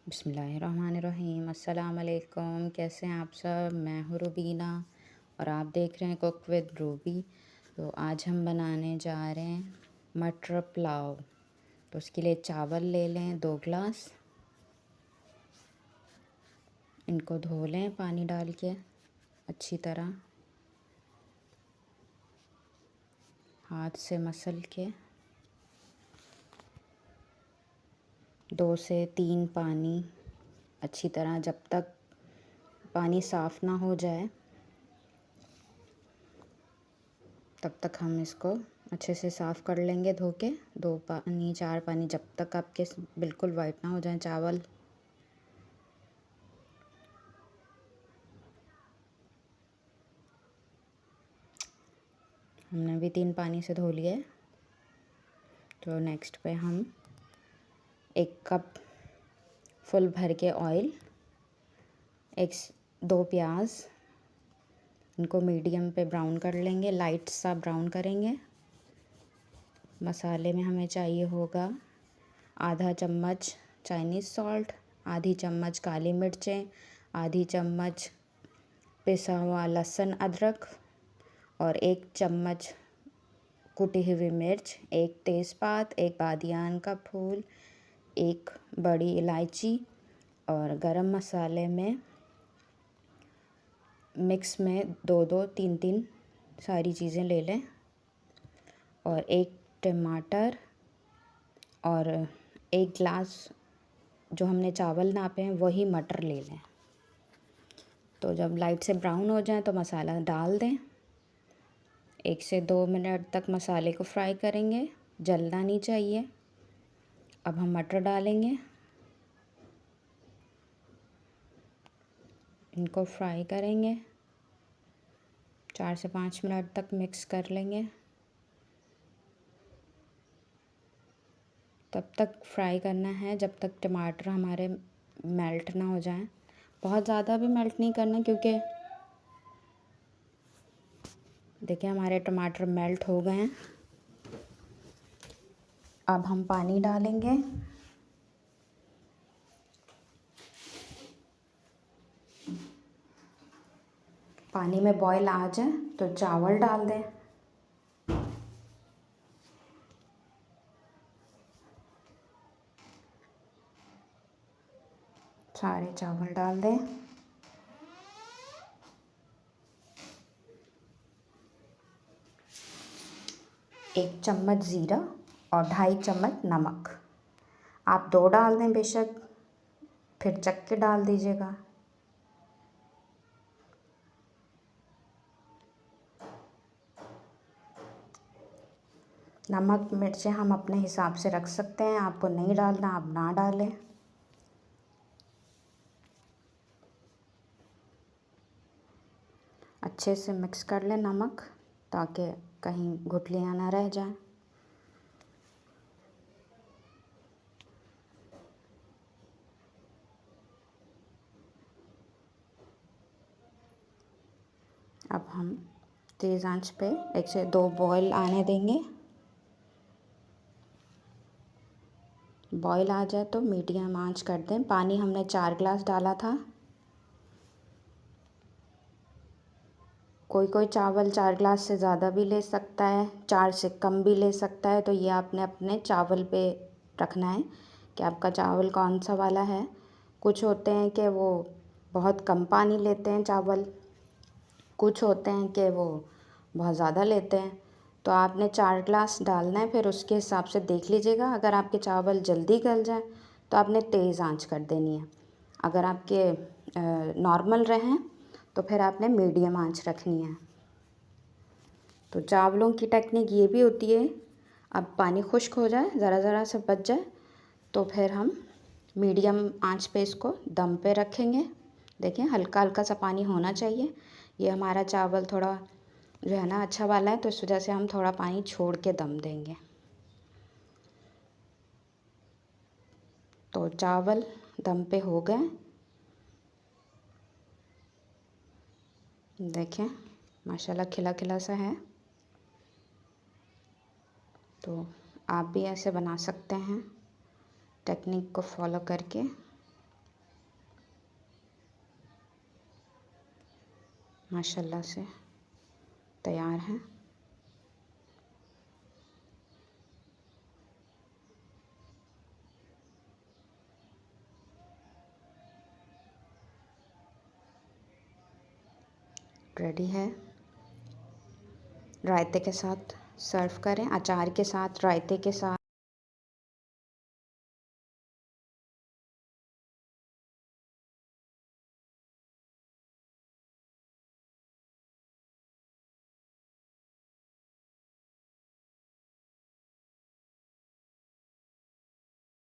बिस्मिल्लाहिर्रहमानिर्रहीम। अस्सलाम वालेकुम। कैसे हैं आप सब? मैं हूँ रुबीना और आप देख रहे हैं कुक विद रूबी। तो आज हम बनाने जा रहे हैं मटर पुलाव। तो उसके लिए चावल ले लें 2 गिलास। इनको धो लें पानी डाल के अच्छी तरह, हाथ से मसल के 2 से 3 पानी अच्छी तरह, जब तक पानी साफ़ ना हो जाए तब तक हम इसको अच्छे से साफ़ कर लेंगे धो के। 2 पानी 4 पानी, जब तक आपके बिल्कुल वाइट ना हो जाए चावल। हमने भी 3 पानी से धो लिए। तो नेक्स्ट पे हम 1 कप फुल भर के ऑयल, 2 प्याज, इनको मीडियम पे ब्राउन कर लेंगे, लाइट सा ब्राउन करेंगे। मसाले में हमें चाहिए होगा आधा चम्मच चाइनीज़ सॉल्ट, आधी चम्मच काली मिर्चें, आधी चम्मच पिसा हुआ लहसुन अदरक और 1 चम्मच कुटी हुई मिर्च, 1 तेज़पात, 1 बादियान का फूल, 1 बड़ी इलायची और गरम मसाले में मिक्स में 2-2 3-3 सारी चीज़ें ले लें और 1 टमाटर और 1 गिलास जो हमने चावल नापे हैं वही मटर ले लें। तो जब लाइट से ब्राउन हो जाए तो मसाला डाल दें। 1 से 2 मिनट तक मसाले को फ्राई करेंगे, जलना नहीं चाहिए। अब हम मटर डालेंगे, इनको फ्राई करेंगे, 4 से 5 मिनट तक मिक्स कर लेंगे। तब तक फ्राई करना है जब तक टमाटर हमारे मेल्ट ना हो जाएं। बहुत ज़्यादा भी मेल्ट नहीं करना, क्योंकि देखिए हमारे टमाटर मेल्ट हो गए हैं। अब हम पानी डालेंगे, पानी में बॉईल आ जाए तो चावल डाल दें। सारे चावल डाल दें। एक चम्मच ज़ीरा और 2.5 चम्मच नमक। आप 2 डाल दें बेशक, फिर चख के डाल दीजिएगा। नमक मिर्चें हम अपने हिसाब से रख सकते हैं, आपको नहीं डालना आप ना डालें। अच्छे से मिक्स कर लें नमक, ताकि कहीं गुठलियाँ ना रह जाएं। अब हम तेज़ आंच पे 1 से 2 बॉईल आने देंगे। बॉईल आ जाए तो मीडियम आंच कर दें। पानी हमने 4 गिलास डाला था। कोई कोई चावल 4 गिलास से ज़्यादा भी ले सकता है, 4 से कम भी ले सकता है। तो ये आपने अपने चावल पे रखना है कि आपका चावल कौन सा वाला है। कुछ होते हैं कि वो बहुत कम पानी लेते हैं चावल, कुछ होते हैं कि वो बहुत ज़्यादा लेते हैं। तो आपने 4 गिलास डालना है, फिर उसके हिसाब से देख लीजिएगा। अगर आपके चावल जल्दी गल जाए तो आपने तेज़ आंच कर देनी है। अगर आपके नॉर्मल रहें तो फिर आपने मीडियम आंच रखनी है। तो चावलों की टेक्निक ये भी होती है, अब पानी खुश्क हो जाए, ज़रा ज़रा सा बच जाए तो फिर हम मीडियम आंच पे इसको दम पे रखेंगे। देखें हल्का हल्का सा पानी होना चाहिए। ये हमारा चावल थोड़ा जो है ना अच्छा वाला है, तो इस वजह से हम थोड़ा पानी छोड़ के दम देंगे। तो चावल दम पे हो गए, देखें माशाल्लाह खिला खिला सा है। तो आप भी ऐसे बना सकते हैं टेक्निक को फॉलो करके। माशाल्लाह से तैयार हैं। रेडी है। रायते के साथ सर्व करें, अचार के साथ, रायते के साथ।